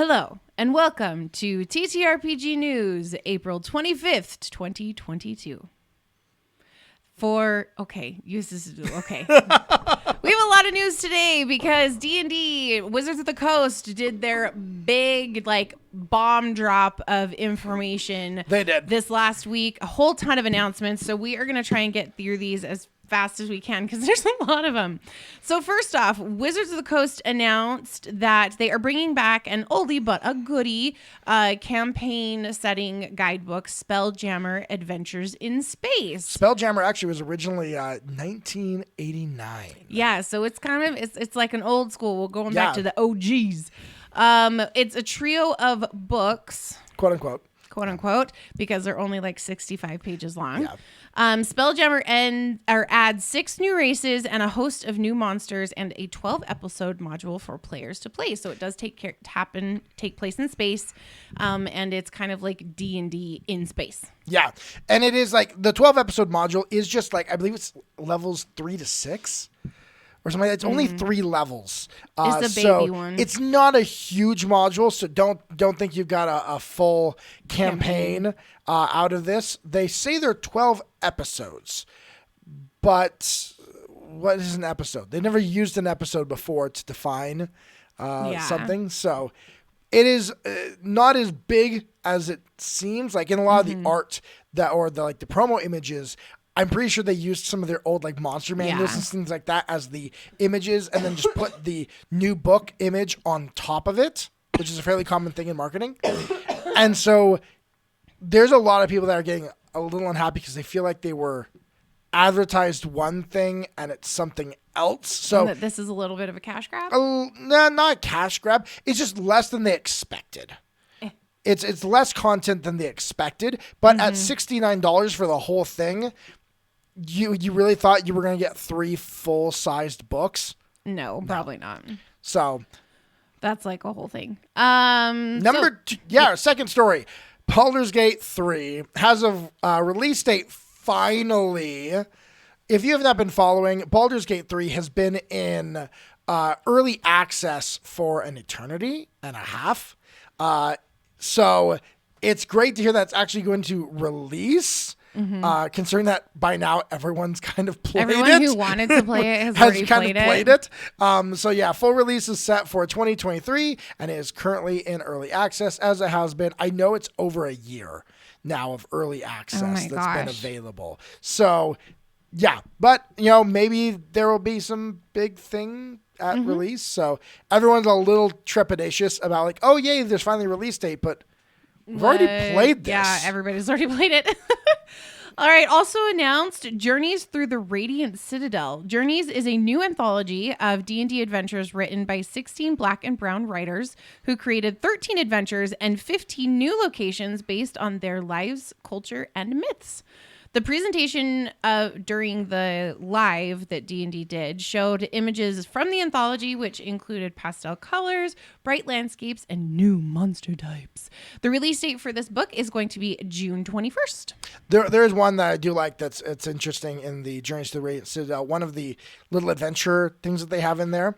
Hello, and welcome to TTRPG News, April 25th, 2022. Okay. We have a lot of news today because D&D, Wizards of the Coast, did their big, bomb drop of information. They did. This last week. A whole ton of announcements, so we are going to try and get through these as fast as we can because there's a lot of them. So first off, Wizards of the Coast announced that they are bringing back an oldie but a goodie campaign setting guidebook, Spelljammer Adventures in Space. Spelljammer actually was originally 1989. Yeah, so it's kind of it's like an old school. We're going back to the OGs. It's a trio of books, quote unquote, because they're only 65 pages long. Yeah. Spelljammer adds 6 new races and a host of new monsters and a 12-episode module for players to play. So it does take place in space, and it's kind of like D&D in space. Yeah, and it is the 12-episode module is just I believe it's levels 3 to 6. Or something. It's only 3 levels. It's the baby one. It's not a huge module, so don't think you've got a full campaign out of this. They say they're 12 episodes, but what is an episode? They never used an episode before to define something, so it is not as big as it seems. In a lot of the art the promo images, I'm pretty sure they used some of their old monster manuals and things like that as the images and then just put the new book image on top of it, which is a fairly common thing in marketing. And so there's a lot of people that are getting a little unhappy because they feel like they were advertised one thing and it's something else. So and that this is a little bit of a cash grab? No, not a cash grab. It's just less than they expected. It's less content than they expected, but at $69 for the whole thing, you really thought you were going to get 3 full-sized books? No, probably not. So that's a whole thing. Second story. Baldur's Gate 3 has a release date finally. If you have not been following, Baldur's Gate 3 has been in early access for an eternity and a half. So it's great to hear that's actually going to release. Considering that by now everyone's kind of played it. Everyone who wanted to play it has already played it. Full release is set for 2023 and it is currently in early access as it has been. I know it's over a year now of early access been available. So yeah, but maybe there will be some big thing at release. So everyone's a little trepidatious about oh yay, there's finally a release date, but we've already played this. Yeah, everybody's already played it. All right, also announced Journeys Through the Radiant Citadel. Journeys is a new anthology of D&D adventures written by 16 Black and Brown writers who created 13 adventures and 15 new locations based on their lives, culture, and myths. The presentation during the live that D&D did showed images from the anthology, which included pastel colors, bright landscapes, and new monster types. The release date for this book is going to be June 21st. There is one that I do like it's interesting in the Journeys to the Radiant Citadel. One of the little adventure things that they have in there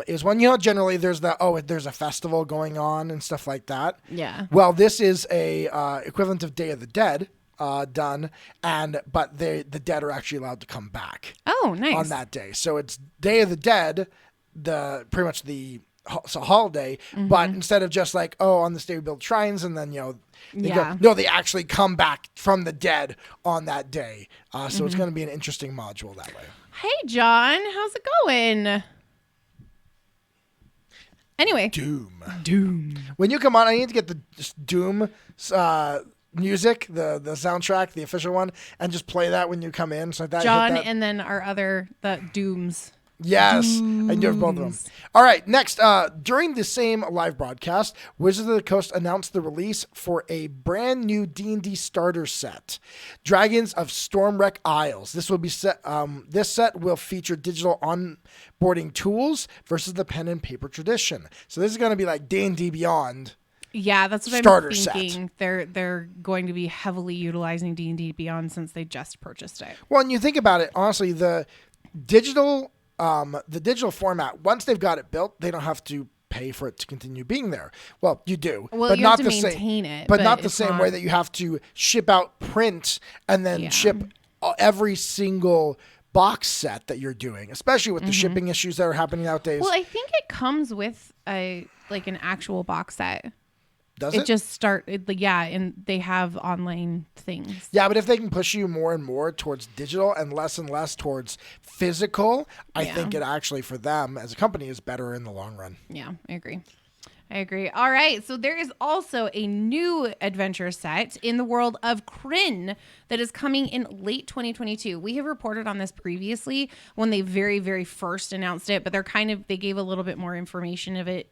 is one, generally there's there's a festival going on and stuff like that. Yeah. Well, this is a equivalent of Day of the Dead. Done, but the dead are actually allowed to come back. Oh, nice. On that day. So it's Day of the Dead, pretty much it's a holiday, but instead of just on this day we build shrines and then they actually come back from the dead on that day. So it's going to be an interesting module that way. Hey John, how's it going? Anyway, Doom. When you come on, I need to get the Doom music, the soundtrack, the official one, and just play that when you come in. So that John, and then the Dooms. Yes, and you have both of them. All right, next, during the same live broadcast, Wizards of the Coast announced the release for a brand new D&D starter set, Dragons of Stormwreck Isles. This will be set. This set will feature digital onboarding tools versus the pen and paper tradition. So this is going to be like D&D Beyond. Yeah, that's what I'm thinking. They're going to be heavily utilizing D&D Beyond since they just purchased it. Well, and you think about it, honestly, the digital format, once they've got it built, they don't have to pay for it to continue being there. Well, you do, Well, but you not have to the maintain same. it, but but not the it's same not- way that you have to ship out print and then ship every single box set that you're doing, especially with the shipping issues that are happening nowadays. Well, I think it comes with an actual box set. Does it? And they have online things. Yeah, but if they can push you more and more towards digital and less towards physical, I think it actually for them as a company is better in the long run. Yeah, I agree. All right. So there is also a new adventure set in the world of Kryn that is coming in late 2022. We have reported on this previously when they very, very first announced it, but they gave a little bit more information of it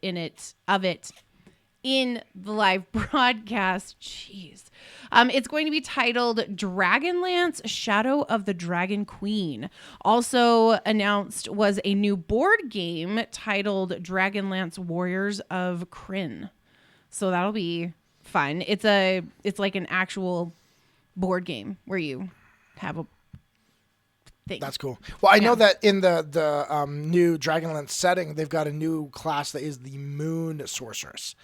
in the live broadcast. Jeez. It's going to be titled Dragonlance Shadow of the Dragon Queen. Also announced was a new board game titled Dragonlance Warriors of Kryn. So that'll be fun. It's like an actual board game where you have a thing. That's cool. Well, I know that in the new Dragonlance setting, they've got a new class that is the Moon Sorceress.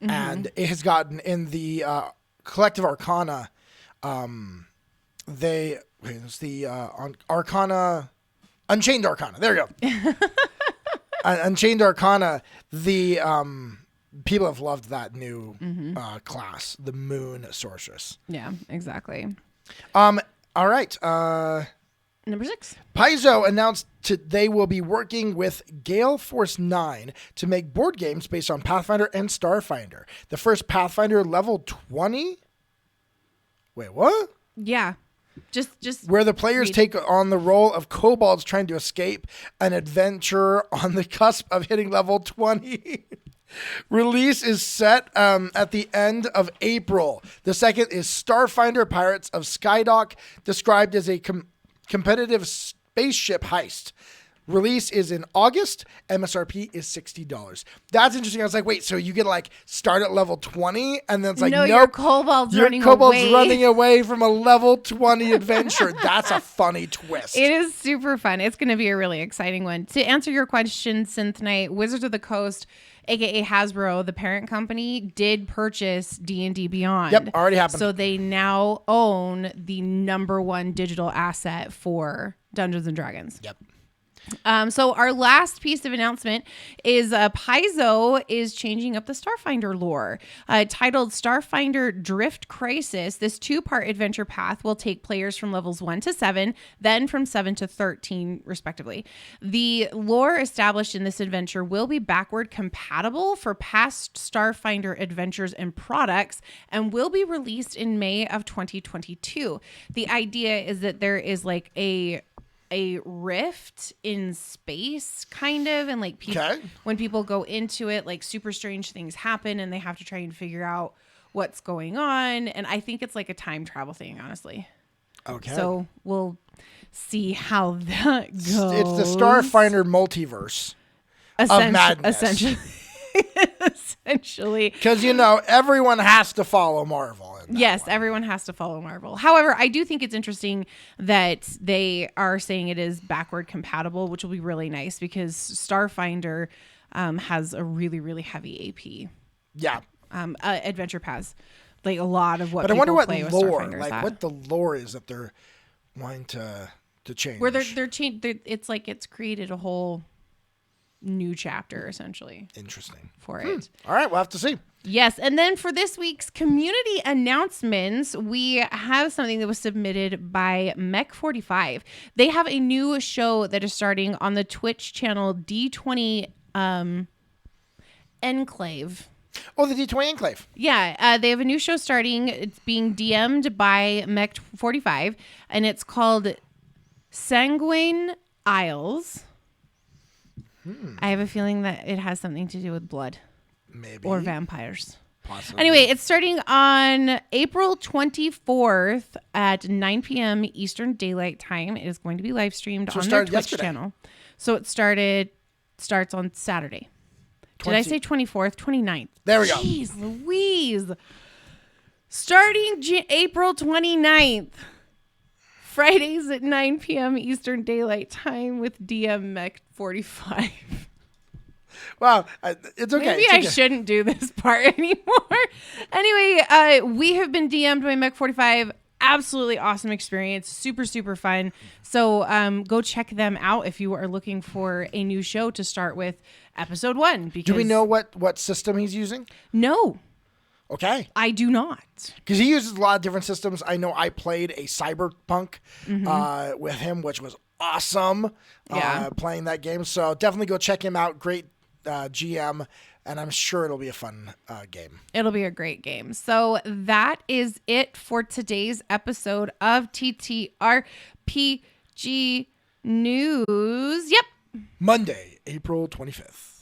And it has gotten in the Collective Arcana, Arcana, Unchained Arcana. There you go. Unchained Arcana, the people have loved that new class, the Moon Sorceress. Yeah, exactly. All right. Number 6. Paizo announced they will be working with Gale Force 9 to make board games based on Pathfinder and Starfinder. The first Pathfinder level 20? Wait, what? Yeah. Just where the players take on the role of kobolds trying to escape an adventure on the cusp of hitting level 20. Release is set at the end of April. The second is Starfinder Pirates of Skydock, described as a competitive spaceship heist. Release is in August. MSRP is $60. That's interesting. I was like, wait, so you get start at level 20 and then it's like, no, nope, your kobold's running away from a level 20 adventure. That's a funny twist. It is super fun. It's going to be a really exciting one. To answer your question, Synth Knight, Wizards of the Coast, aka Hasbro, the parent company, did purchase D&D Beyond. Yep, already happened. So they now own the #1 digital asset for Dungeons and Dragons. Yep. So our last piece of announcement is Paizo is changing up the Starfinder lore. Titled Starfinder Drift Crisis, this 2-part adventure path will take players from levels 1 to 7, then from 7 to 13, respectively. The lore established in this adventure will be backward compatible for past Starfinder adventures and products and will be released in May of 2022. The idea is that there is a rift in space kind of, and when people go into it, super strange things happen and they have to try and figure out what's going on, and I think it's a time travel thing, honestly. Okay, so we'll see how that goes. It's the Starfinder Multiverse of madness, essentially, because everyone has to follow Marvel. Yes, everyone has to follow Marvel. However, I do think it's interesting that they are saying it is backward compatible, which will be really nice because Starfinder has a really, really heavy AP. Yeah. Adventure paths. A lot of what but I people wonder what play lore, with Starfinder what the lore is that they're wanting to change. Where they're it's created a whole new chapter, essentially. Interesting. For it. All right, we'll have to see. Yes, and then for this week's community announcements, we have something that was submitted by Mech45. They have a new show that is starting on the Twitch channel D20 Enclave. Oh, the D20 Enclave. Yeah, they have a new show starting. It's being DM'd by Mech45, and it's called Sanguine Isles. I have a feeling that it has something to do with blood. Maybe. Or vampires. Possibly. Anyway, it's starting on April 24th at 9 p.m. Eastern Daylight Time. It is going to be live streamed on their Twitch channel. So it starts on Saturday. Did I say 24th? 29th. There we go. Jeez Louise. Starting April 29th. Fridays at 9 p.m. Eastern Daylight Time with DM Mech 45. Wow, it's okay. Maybe it's I okay. shouldn't do this part anymore. Anyway, we have been DM'd by Mech45. Absolutely awesome experience. Super, super fun. So go check them out if you are looking for a new show to start with episode 1. Because Do we know what system he's using? No, Okay. I do not. Because he uses a lot of different systems. I know I played a Cyberpunk with him, which was awesome. Yeah. Playing that game. So definitely go check him out. Great GM. And I'm sure it'll be a fun game. It'll be a great game. So that is it for today's episode of TTRPG News. Yep. Monday, April 25th.